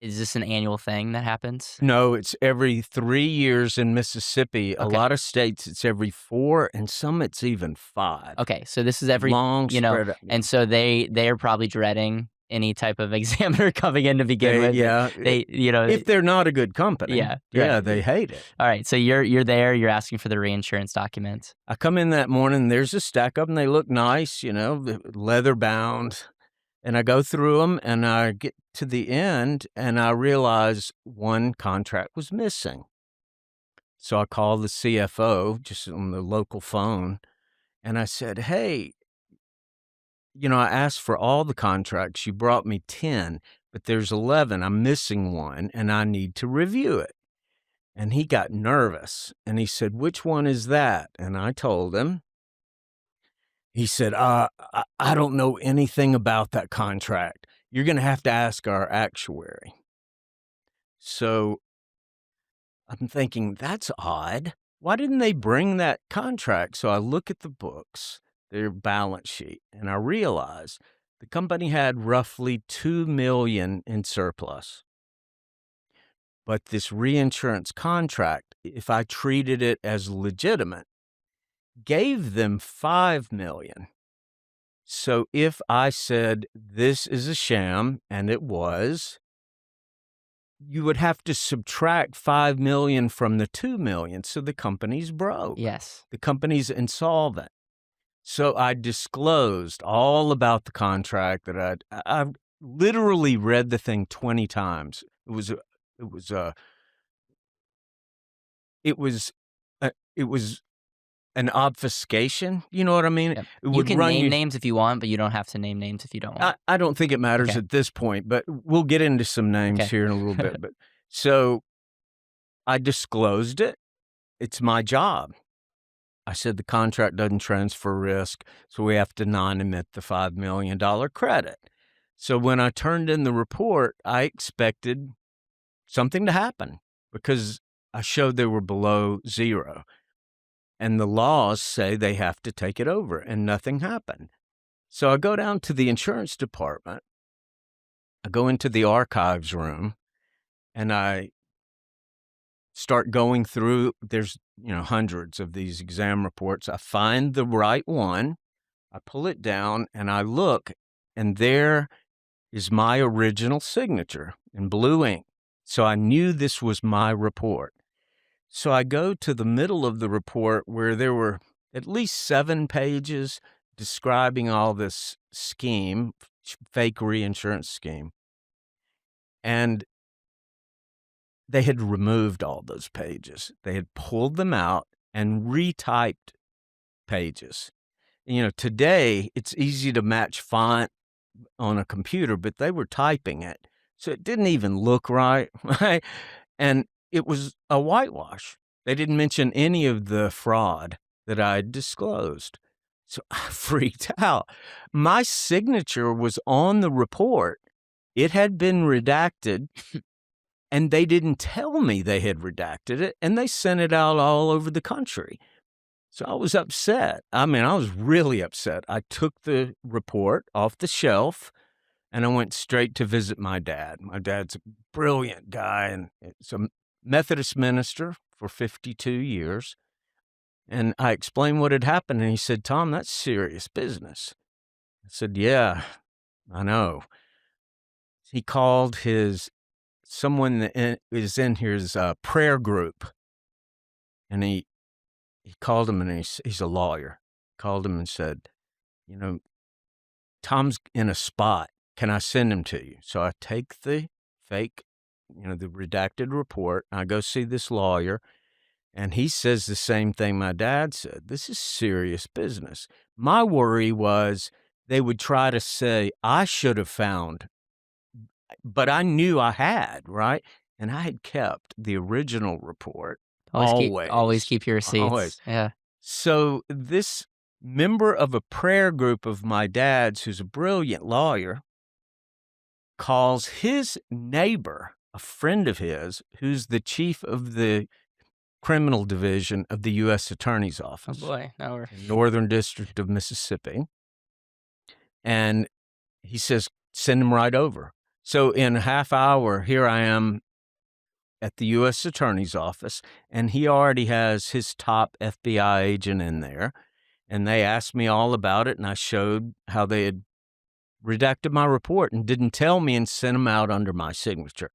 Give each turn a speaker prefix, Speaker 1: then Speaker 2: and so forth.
Speaker 1: Is this an annual thing that happens?
Speaker 2: No, it's every 3 years in Mississippi. A
Speaker 1: Okay.
Speaker 2: lot of states, it's every 4, and some it's even 5.
Speaker 1: Okay, so this is every
Speaker 2: Long spread out, yeah.
Speaker 1: and so they're probably dreading any type of examiner coming in to begin
Speaker 2: They
Speaker 1: with.
Speaker 2: yeah,
Speaker 1: They
Speaker 2: if they're not a good company,
Speaker 1: yeah,
Speaker 2: yeah,
Speaker 1: right.
Speaker 2: they hate it.
Speaker 1: Alright, so you're there, you're asking for the reinsurance documents.
Speaker 2: I come in that morning, there's a stack of them, they look nice, leather bound, and I go through them, and I get to the end, and I realize one contract was missing. So I call the CFO just on the local phone, and I said, "Hey, I asked for all the contracts. You brought me 10, but there's 11. I'm missing one, and I need to review it." And he got nervous, and he said, "Which one is that?" And I told him. He said, I don't know anything about that contract. You're gonna have to ask our actuary." So I'm thinking, "That's odd. Why didn't they bring that contract?" So I look at the books, their balance sheet, and I realize the company had roughly $2 million in surplus. But this reinsurance contract, if I treated it as legitimate, gave them $5 million. So if I said this is a sham, and it was, you would have to subtract $5 million from the $2 million, so the company's broke.
Speaker 1: Yes.
Speaker 2: The company's insolvent. So I disclosed all about the contract that I've literally read the thing 20 times. It was it was it was it was an obfuscation. You know what I mean?
Speaker 1: Yep.
Speaker 2: It
Speaker 1: You
Speaker 2: would
Speaker 1: can
Speaker 2: run
Speaker 1: name
Speaker 2: you.
Speaker 1: names if you want, but you don't have to name names if you don't want.
Speaker 2: I don't think it matters
Speaker 1: Okay.
Speaker 2: at this point, but we'll get into some names
Speaker 1: Okay.
Speaker 2: here in a little bit. But so I disclosed it. It's my job. I said the contract doesn't transfer risk, so we have to non-emit the $5 million credit. So when I turned in the report, I expected something to happen because I showed they were below zero. And the laws say they have to take it over, and nothing happened. So I go down to the insurance department. I go into the archives room, and I start going through. There's, hundreds of these exam reports. I find the right one. I pull it down, and I look, and there is my original signature in blue ink. So I knew this was my report. So I go to the middle of the report where there were at least 7 pages describing all this scheme, fake reinsurance scheme. And they had removed all those pages. They had pulled them out and retyped pages. Today it's easy to match font on a computer, but they were typing it. So it didn't even look right, right? And it was a whitewash. They didn't mention any of the fraud that I had disclosed. So I freaked out. My signature was on the report. It had been redacted, and they didn't tell me they had redacted it, and they sent it out all over the country. So I was upset. I mean, I was really upset. I took the report off the shelf, and I went straight to visit my dad. My dad's a brilliant guy, and he's a Methodist minister for 52 years. And I explained what had happened, and he said, "Tom, that's serious business." I said, "Yeah, I know." He called someone that is in his prayer group, and he called him, and he's a lawyer. Called him and said, "Tom's in a spot. Can I send him to you?" So I take the fake, the redacted report. I go see this lawyer, and he says the same thing my dad said. This is serious business. My worry was they would try to say I should have found, but I knew I had, right? And I had kept the original report
Speaker 1: Always
Speaker 2: always,
Speaker 1: keep your
Speaker 2: always.
Speaker 1: receipts. Yeah.
Speaker 2: So this member of a prayer group of my dad's, who's a brilliant lawyer, calls his neighbor, a friend of his, who's the chief of the criminal division of the U.S. Attorney's
Speaker 1: Oh
Speaker 2: Office,
Speaker 1: boy, now we're
Speaker 2: Northern District of Mississippi. And he says, "Send him right over." So in a half hour, here I am at the U.S. Attorney's office, and he already has his top FBI agent in there, and they asked me all about it, and I showed how they had redacted my report and didn't tell me and sent them out under my signature.